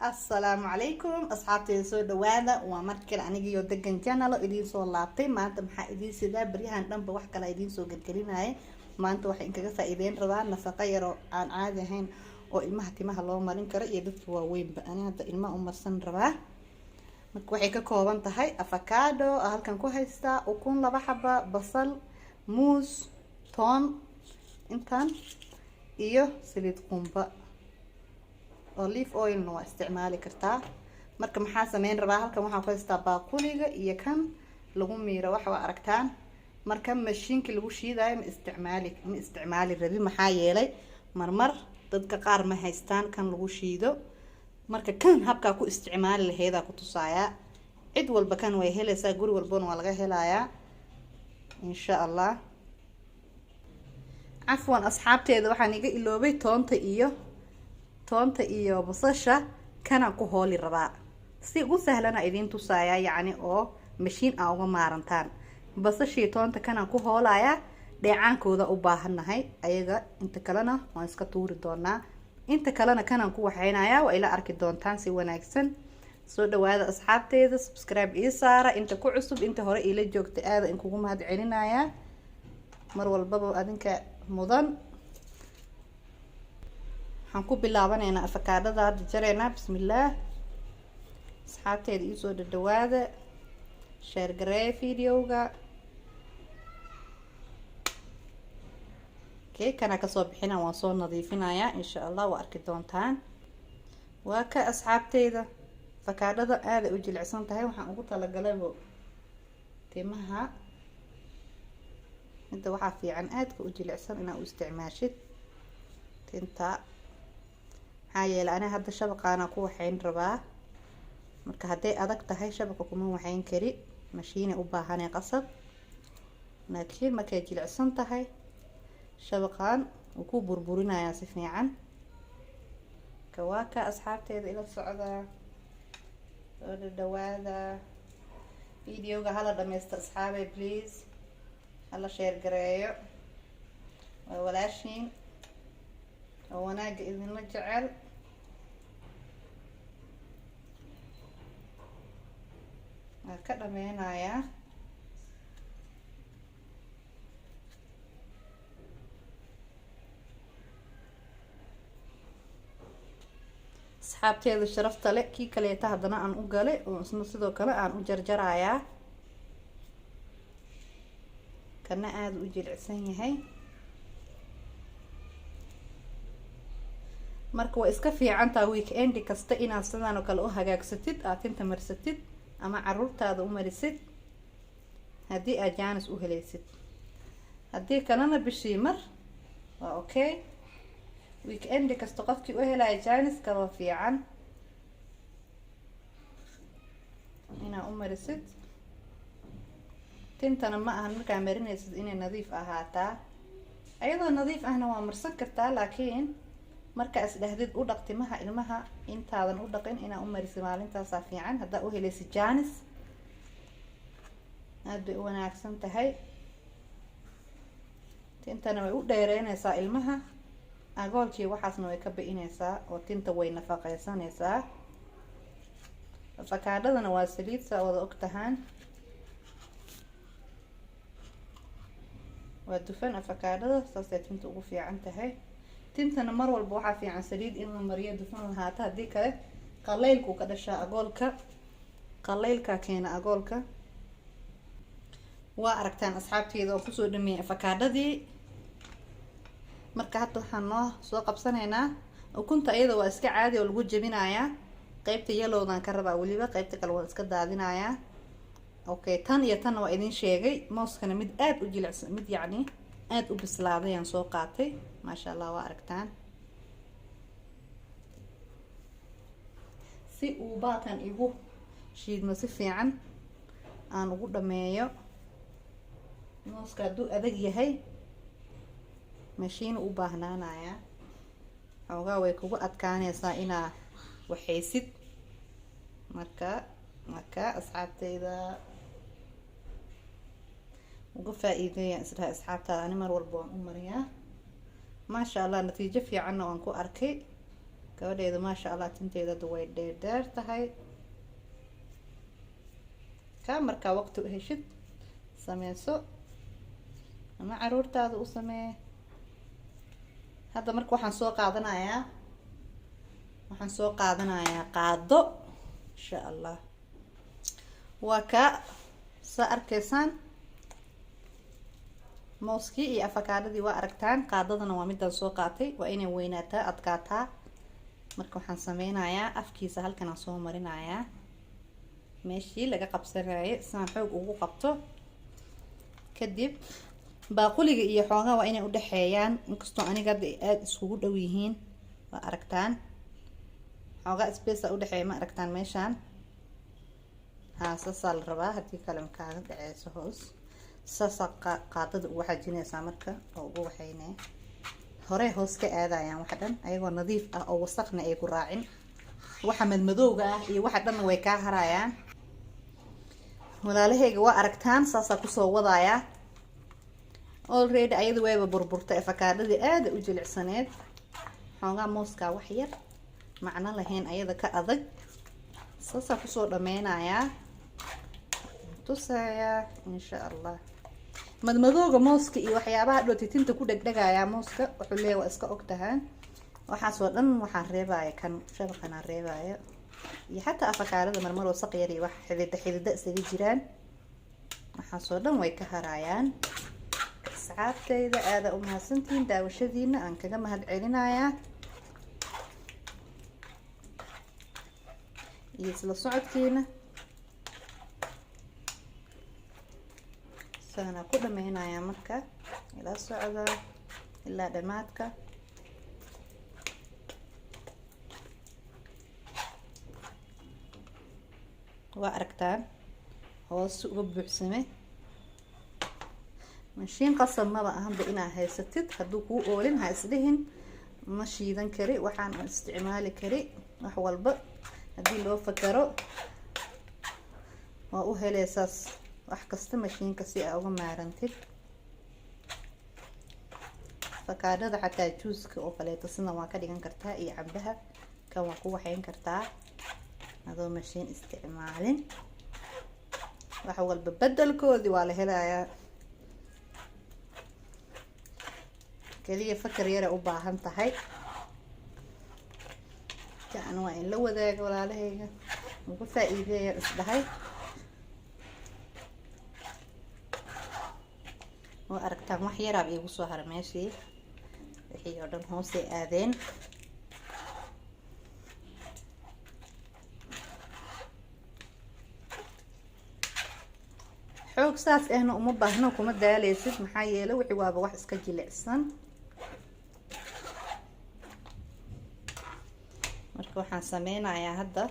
السلام عليكم أصحابتي سو دوادا ومركل أنيجي يودجن channel إدين سو لابتي ما أنت محا إدين سدا بريهان دم بوح كلا إدين سو جلكلين هاي ما أنت وح إنك جفا إدين رضا نفقة يرو عن عادة هين أو المها تمها الله مرين كرا يدك وين أنا هذا الماء أمرسن رباه waxay ka kooban tahay avocado halkan ku haysta ukun laba xaba basal muus toon intan iyo saliid qumba olive oil waa isticmaali kartaa marka maxaa sameyn rabaa halkan waxaan ku haystaa baaquliga iyo kan lagu miiro waxa waa aragtaan marka mashiinka lagu shiidayo ma isticmaali rabi maxaa yeelay marmar dadka qaar ma haystaan kan lagu shiido marka kan habka ku isticmaali laheeda ku tusaaya cid walba kan way helaysaa guri walbana waa laga helayaa insha Allah afwan asxaabteeda waxaan iga iloobay toonta iyo basasha kana ku hooli rabaa si ugu sahlana idin tusaaya yacni oo mashiin aan uga maarantaan basashii toonta kana ku hoolaya dheecaankooda u baahanahay ayaga inta kalena waan iska tuuri doonaa inta kalena kanaan ku waxaynayaa waa ila arki doontaan si wanaagsan soo dhawaada asxaabteeda subscribe ii saara inta ku cusub inta hore ila joogtay aad in kugu mahad celinayaa mar walbaba adinka mudan waxaan ku bilaabanaynaa avocadada hadda jareynaa bismillaah asxaabteeda ii soo dhawaada share garee videoga kana kasoo bixina waan soo nadiifinayaa insha Allah waa arki doontaan waa ka asxaabteyda avocadada aad u jilicsan tahay waxaan ugu talagalay timaha inta waxa fiican aad u jilicsan inaad u isticmaashid tinta hay'ela ana hadda shabaqana ku waxayn rabaa marka haday adag tahay shabaqa kuma waxayn kari mashiin u baahan qasab laakiin markay jilicsan tahay shabaqan uu ku burburinayaa si fiican kawaaka asxaabteeda ila socda oo dhawaada videoga hala dhameesto asxaabay please hala share gareeyo walaashin oo wanaaga idin la jecel ka dhameenayaa asxaabteeda sharafta leh kii kaleeta haddana aan u galay oo isna sidoo kale aan u jarjarayaa kana aad u jilicsan yahay marka waa iska fiican tahay weekend kasta inaad sidaan oo kale u hagaagsatid aad tinta marsatid ama caruurtaada u marisid haddii aad jaanis u helaysid haddii kalena bishii mar waa okay weekend kasta qofkii u helay jaanis ka waa fiican ina u marisid tintana ma ahan markaa marinaysid inay nadiif ahaataa ayadoo nadiif ahna waa marsan kartaa laakiin marka is dhahdid u dhaqtimaha ilmaha intaadan u dhaqin ina u marisid maalintaas fiican hadaa u helaysid jaanis aad bay u wanaagsan tahay tintana way u dheereynaysaa ilmaha agoolkii waxaasna way ka bixinaysaa oo tinta way nafaqaysanaysaa avocadadana waa saliid saa wada ogtahaan waa dufan avocadada saasay tinta ugu fiican tahay tintana mar walba waxaa fiican saliid in la mariyo dufan lahaata haddii kale qaleylku ka dhashaa agoolka qaleylka keena agoolka waa aragtaan asxaabteeda oo kusoo dhameeyay avocadadii marka hadda waxaan noo soo qabsanaynaa ukunta iyada waa iska caadi oo lagu jabinayaa qaybta yellowdan ka rabaa waliba qaybta kale waan iska daadinayaa okay tan iyo tan waa idin sheegay mooskana mid aad u jilicsan mid yacni aad u bislaaday aan soo qaatay maasha Allah waa aragtaan si uu baalkan igu shiidmo si fiican aan ugu dhameeyo mooska hadduu adag yahay mashiin u baahnaanaya xoogaa way kugu adkaanaysaa inaa waxaysid marka asxaabteyda uga faa'iideeya isla asxaabtaada ani mar walba waan u mariyaa ما شاء الله نتيجة في عنا وانكو أركي gabadheedu maasha allah tinteeda way dheer tahay. ka markaa waqti u heshid sameyso ama caruurtaada u samee. hadda marka waxaan soo qaadanayaa qaado insha allah. waa ka saa arkaysaan mooskii iyo afakaadadii waa aragtaan. qaadadana waa midaan soo qaatay, waa inay weynaataa adkaataa. marka waxaan sameynayaa afkiisa halkan aan soo marinayaa meeshii laga qabsanayay saan xoog ugu qabto. kadib baaquliga iyo xoogaa waa inay u dhaxeeyaan, inkastoo aniga hadda aada iskugu dhow yihiin. waa aragtaan xoogaa space u dhaxeeya, ma aragtaan meeshaan. saasaa la rabaa, haddii kale makaaga dhaceyso hoos. saasaa qaadada ugu xajinaysaa marka oo ugu waxaynee hore hoos ka aadayaan waxa dhan ayagoo nadiif ah oo wasaqna ay ku raacin. waxa madmadowga ah iyo waxa dhan way kaa harayaan. walaalahayga waa aragtaan saasaa kusoo wadayaa. already ayadu wayba burburtay, afakaadadii aada u jilicsaneed. xoogaa mooskaa wax yar macno lahayn ayada ka adag. saasaa kusoo dhameynayaa tusayaa insha allah. madmadowga mooska iyo waxyaabaha dhootitinta ku dhegdhegayaa mooska wuxuu leeyahay waa iska ogtahaan. waxaasoo dhan waxaan reebaya kan shabaqanaan reebaya, iyo xataa afakaadada marmar wasaq yar iyo wax xidida isaga jiraan. waxaasoo dhan way ka harayaan. asxaabtayda aada u mahadsantihiin daawashadiina, aan kaga mahad celinayaa iyo isla socodkiina. saana ku dhameynayaa marka ila socda ilaa dhamaadka. waa aragtaan hoos uga buuxsamay. mashiin qasab maba ahanba inaa haysatid, hadduu kuu oolin ha isdhihin ma shiidan kari, waxaan isticmaali kari. wax walba haddii loo fakaro waa u heleysaas wax kasta mashiinka si aa uga maarantid. afakaadada xataa juuska oo kaleeto sida waa ka dhigan kartaa, iyo cambaha kan waa ku waxayn kartaa adoo mashiin isticmaalin. wax walba bedelkoodii waa la helayaa, kaliya fakar yara u baahan tahay. kan waa in la wadaago walaalahayga, ugu faa'iideeya isdhahay. waa aragtaan wax yaraab iigu soo hara meeshii, wixii oo dhan hoosay aadeen. xoog saas ahna uma baahno, kuma daaleysid, maxaa yeelay wixii waaba wax iska jilicsan. marka waxaan sameynayaa hadda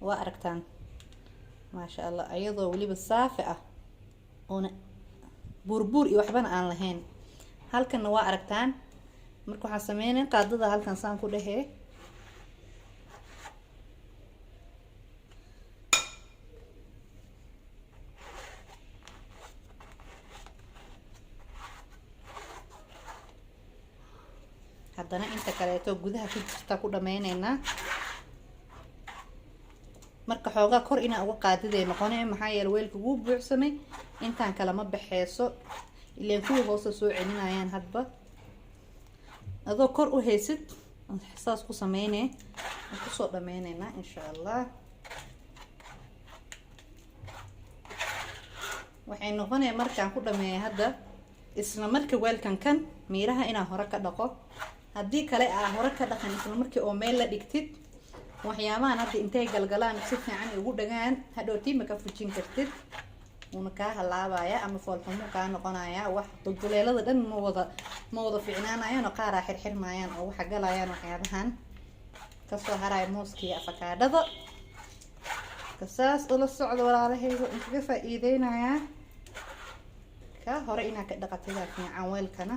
waa aragtaan maasha allah ayadoo weliba saafi ah oona buurbuur iyo waxbana aan lahayn. halkanna waa aragtaan. marka waxaan sameynaya qaadada halkan saan ku dhehee haddana inta kaleeto gudaha ku jirta ku dhameyneynaa. marka xoogaa kor inaa uga qaadiday noqonaya, maxaa yeelay weelka wuu buuxsamay. intaan kale ma baxeyso ileen kuwii hoose soo celinayaan. hadba adoo kor u haysid saas ku sameynee kusoo dhameyneynaa insha allah. waxay noqonaya markaan ku dhameeya hadda isla marka weelkan kan miiraha inaa hore ka dhaqo. haddii kale aa hore ka dhaqan isla markii oo meel la dhigtid, waxyaabahan hadda intay galgalaan si fiican ugu dhagaan hadhowtii ma ka fujin kartid, uuna kaa halaabaya ama foolxumo kaa noqonaya. wax dulduleelada dhan ma wada fiicnaanayaan oo qaaraa xirxirmayaan oo waxa galayaan waxyaabahan kasoo haraya mooska iyo afakaadhada. kasaas ula socda walaalahayga, inkaga faa'iideynayaa ka hore inaa ka dhaqatida fiican. weelkana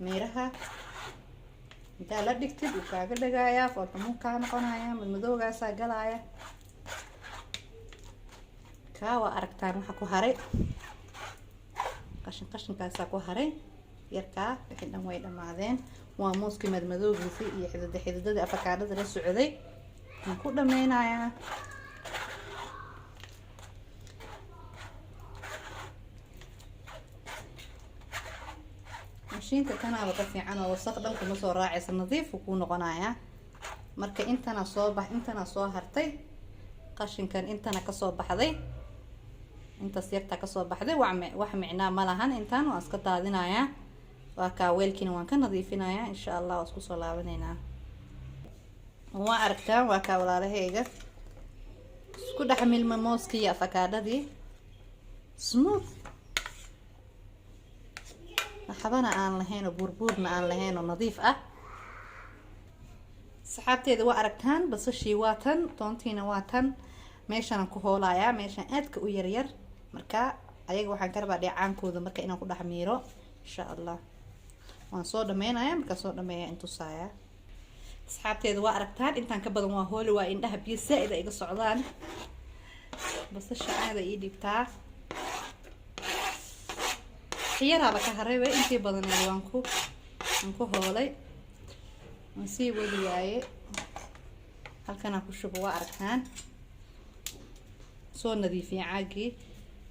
miiraha intaa la dhigtid uu kaaga dhagayaa, foolxumo kaa noqonaya, madmadowgaasaa galaya. kaa waa aragtaan waxa ku haray qashinkaasaa ku haray. yarkaa wixii dhan way dhamaadeen. waa mooskii madmadowgiisii iyo xididadii afakaadhada la socday waan ku dhameynayaa. mashiinka kanaaba ka fiican oo wasaq dhan kuma soo raacaysa, nadiif ku noqonayaa. marka intana soo hartay qashinkan, intana kasoo baxday, intaas yarta kasoo baxday wax micnaa ma lahan. intaan waan iska daadinayaa. waa kaa weelkiina waan ka nadiifinayaa insha Allah. waan isku soo laabaneynaa. waa aragtaan waa kaa walaalahayga isku dhex milma mooskii iyo afakaadhadii smooth, waxbana aan lahayn oo burburna aan lahayn oo nadiif ah. saxaabteeda waa aragtaan basashii waa tan, toontiina waa tan. meeshaan ku hoolayaa, meeshaan aadka u yaryar. marka ayaga waxaan ka rabaa dheecaankooda marka inaan ku dhex miiro insha Allah. waan soo dhameynayaa. marka soo dhameeya intusaaya. asxaabteeda waa aragtaan intaan ka badan waa hooli, waa indhaha biyo saaid ay iga socdaan. basasha aad ay ii dhibtaa. xiyaraaba ka haray way intii badan waan ku hoolay. waan sii wadi waaye. halkana ku shubo waa aragtaan. soo nadiifiya caagii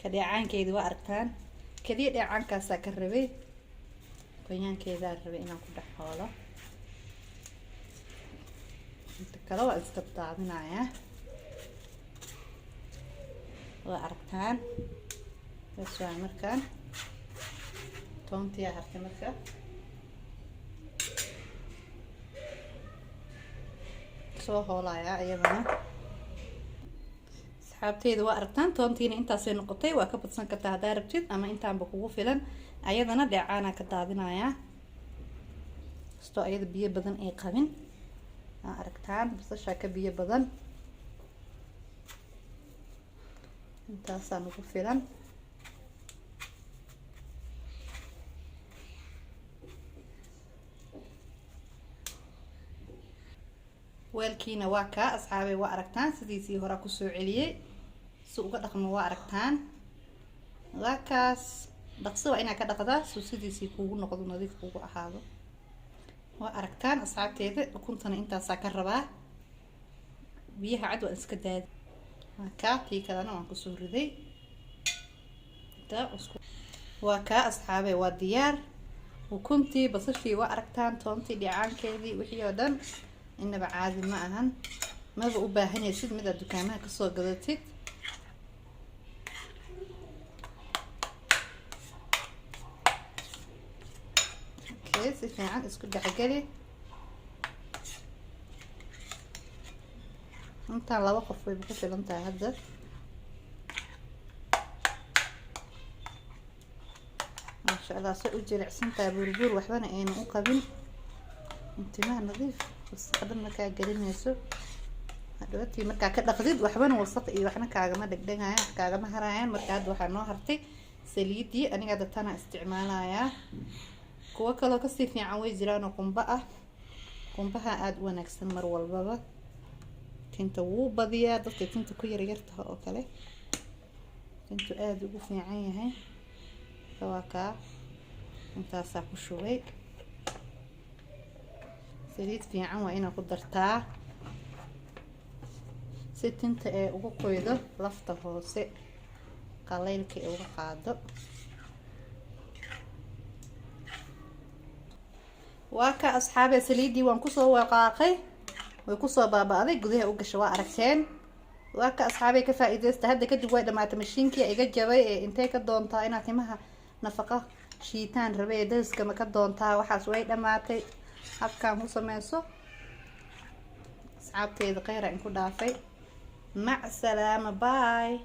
ka dheecaankeeda waa aragtaan. kaliya dheecaankaasa ka rabay, qoyaankeeda rabay inaan ku dhex hoolo. inta kale waa iska daadinayaa. waa aragtaan. bas waa markaan toontiya hartay marka soo hoolayaa iyadana. asxaabteeda waa aragtaan toontiina intaasay noqotay. waa ka badsan kartaa haddaa rabtid ama intaanba kugu filan. ayadana dheecaana ka daadinayaa kastoo ayada biyo badan ay qabin. waa aragtaan basashaa ka biyo badan. intaasaa nagu filan. weelkiina waa kaa asxaabay waa aragtaan sidiisii hore ku soo celiyay. si uga dhaqmo waa aragtaan. waa kaas dhaqso waa inaad ka dhaqdaa soo sidiisii kuugu noqdo, nadiif kuugu ahaado. waa aragtaan asxaabteeda. ukuntana intaasaa ka rabaa. biyaha cad waan iska daadi. waa kaa tii kalena waan kusoo riday. waa kaa asxaabay waa diyaar. ukuntii, basashii waa aragtaan, toontii, dheecaankeedii, wixii oo dhan inaba caadi ma ahan. maba u baahanaysid mid aad dukaamaha kasoo gadatid. okay, si fiican isku dhexgeli. intaan 2 qof way ku filan tahay hadda. masha Allah soo u jilicsan tahay burbur waxbana ayna u qabin. intimaa nadiif wasaqdan markaa gelinayso. hadhowtii markaa ka dhaqdid waxbana wasaq iyo waxna kaagama dhegdhegayaan, kaagama harayaan. marka hadda waxaa noo hartay saliidii. aniga hadda tana isticmaalayaa. kuwa kaloo kasii fiican way jiraan oo qumba ah. qumbaha aad u wanaagsan mar walbaba. tinta wuu badiyaa dadka tinta ku yaryartaha oo kale. tintu aad ugu fiican yahay. waa kaa intaasaa ku shubay. saliid fiican waa inaad ku dartaa si tinta ee ugu qoydo lafta hoose, qaleylka ee uga qaado. waa ka asxaabay saliidii waan kusoo waqaaqay. way kusoo baaba'day gudaha u gashay waa aragteen. waa ka asxaabay ka faa'iideysta. hadda kadib way dhamaatay mashiinkii iga jabay ee intee ka doontaa inaad timaha nafaqo shiitaan rabay ee daska ma ka doontaa. waxaas way dhamaatay. habkaan u sameyso asxaabteeda kheyr aan ku dhaafay. mac salaama, bye.